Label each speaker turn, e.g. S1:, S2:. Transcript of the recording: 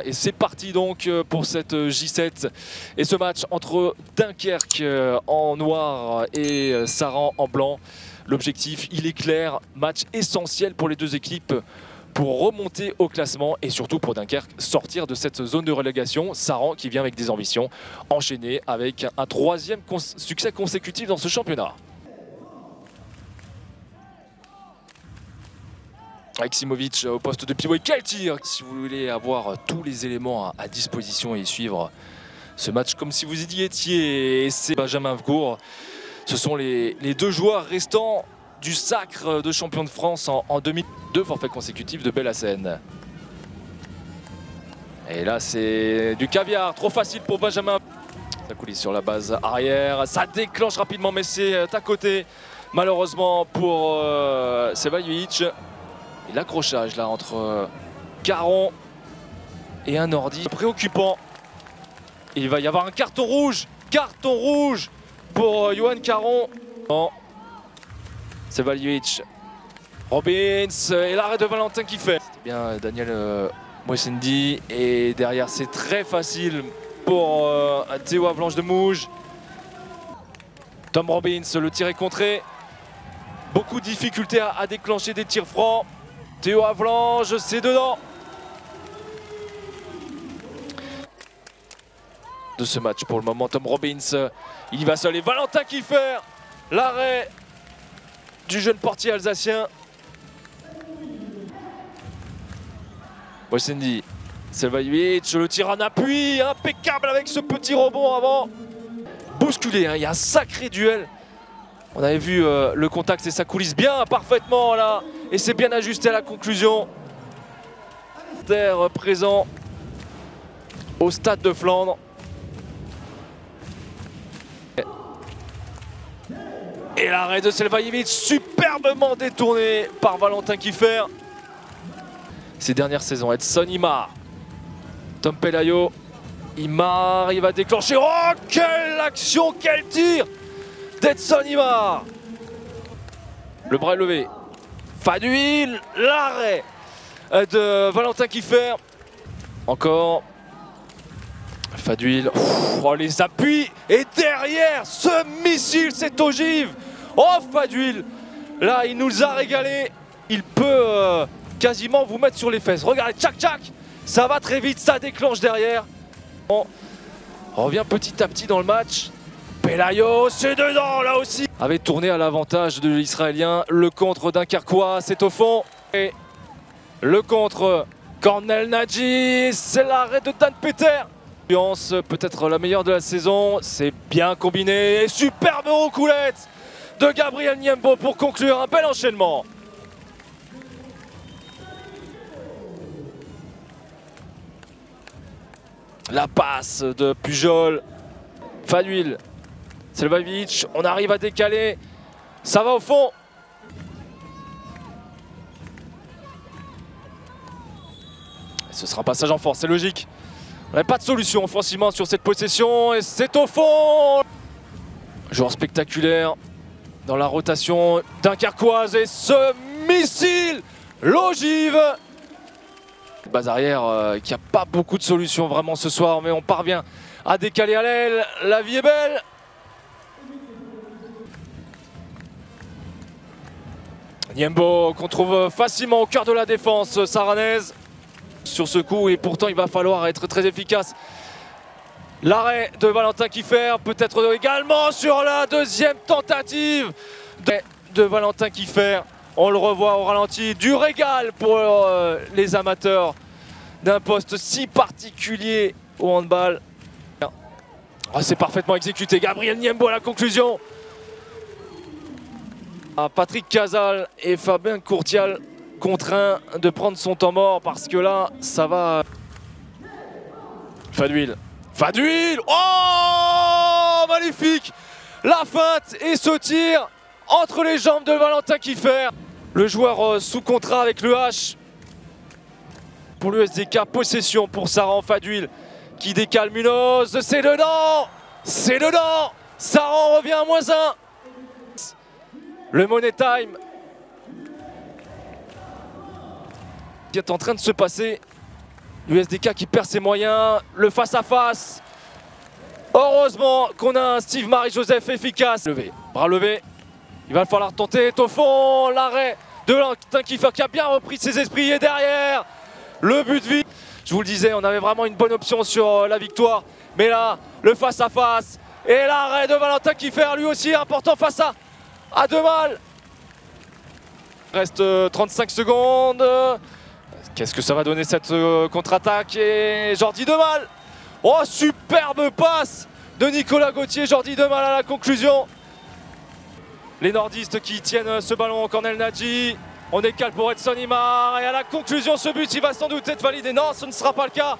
S1: Et c'est parti donc pour cette J7 et ce match entre Dunkerque en noir et Saran en blanc. L'objectif, il est clair, match essentiel pour les deux équipes pour remonter au classement et surtout pour Dunkerque sortir de cette zone de relégation. Saran qui vient avec des ambitions, enchaîné avec un troisième succès consécutif dans ce championnat. Aksimovic au poste de pivot, et quel tir! Si vous voulez avoir tous les éléments à disposition et suivre ce match comme si vous y étiez, c'est Benjamin Vgour. Ce sont les deux joueurs restants du sacre de champion de France en 2002 forfaits consécutifs de Bellassène. Et là c'est du caviar, trop facile pour Benjamin. Ça coulisse sur la base arrière, ça déclenche rapidement mais c'est à côté malheureusement pour Sevajovic. Et l'accrochage là entre Caron et un Nordi préoccupant. Il va y avoir un carton rouge pour Johan Caron. Sevajovic, Robbins et l'arrêt de Valentin qui fait. C'était bien Daniel Moissendi et derrière c'est très facile pour Théo Avalanche de Mouge. Tom Robbins, le tir est contré. Beaucoup de difficultés à déclencher des tirs francs. Théo Avalanche, c'est dedans. De ce match pour le moment, Tom Robbins, il y va seul et Valentin Kiefer, l'arrêt du jeune portier alsacien. Moissendi, Sevajovic, le tir en appui, impeccable avec ce petit rebond avant. Bousculé, il y a un sacré duel. On avait vu le contact et ça coulisse bien parfaitement là. Et c'est bien ajusté à la conclusion. Terre présent au stade de Flandre. Et l'arrêt de Sevajovic superbement détourné par Valentin Kiefer. Ces dernières saisons, Edson Imar. Tom Pelayo. Imar, il va déclencher. Oh, quelle action, quel tir d'Edson Imar. Le bras est levé. Fadouil, l'arrêt de Valentin Kiefer. Encore. Fadouil, oh, les appuis. Et derrière, ce missile, c'est ogive. Oh, Fadouil, là, il nous a régalé. Il peut quasiment vous mettre sur les fesses. Regardez, tchac, tchac. Ça va très vite, ça déclenche derrière. On revient petit à petit dans le match. Pelayo, c'est dedans là aussi. Avait tourné à l'avantage de l'Israélien. Le contre dunkerquois, c'est au fond. Et le contre Cornel Nadji, c'est l'arrêt de Dan Peter. Peut-être la meilleure de la saison. C'est bien combiné. Superbe roucoulette de Gabriel Niembo pour conclure un bel enchaînement. La passe de Pujol. Fadouil. Sevajovic, on arrive à décaler, ça va au fond. Ce sera un passage en force, c'est logique. On n'a pas de solution offensivement sur cette possession et c'est au fond. Joueur spectaculaire dans la rotation dunkerquoise et ce missile, l'ogive. Base arrière qui n'a pas beaucoup de solutions vraiment ce soir, mais on parvient à décaler à l'aile, la vie est belle. Niembo qu'on trouve facilement au cœur de la défense saranaise sur ce coup et pourtant il va falloir être très efficace. L'arrêt de Valentin Kiefer, peut-être également sur la deuxième tentative de Valentin Kiefer. On le revoit au ralenti, du régal pour les amateurs d'un poste si particulier au handball. Oh, c'est parfaitement exécuté, Gabriel Niembo à la conclusion. Patrick Casal et Fabien Courtial contraints de prendre son temps mort parce que là, ça va. Fadouil. Fadouil! Oh! Magnifique! La feinte et ce tir entre les jambes de Valentin Kiefer. Le joueur sous contrat avec le H. Pour l'USDK, possession pour Saran. Fadouil qui décale Munoz. C'est dedans! C'est dedans! Saran revient à -1. Le Money Time qui est en train de se passer USDK qui perd ses moyens, le face-à-face. Heureusement qu'on a un Steve Marie-Joseph efficace. Bras levé, il va falloir tenter au fond, l'arrêt de Valentin Kiefer qui a bien repris ses esprits et derrière, le but vite. Je vous le disais, on avait vraiment une bonne option sur la victoire. Mais là, le face-à-face et l'arrêt de Valentin Kiefer, lui aussi important face à Demal. Il reste 35 secondes. Qu'est-ce que ça va donner cette contre-attaque? Et Jordi Demal. Oh, superbe passe de Nicolas Gauthier. Jordi Demal à la conclusion. Les nordistes qui tiennent ce ballon, Cornel Nadji. On décale pour Edson Imar. Et à la conclusion, ce but, il va sans doute être validé. Non, ce ne sera pas le cas.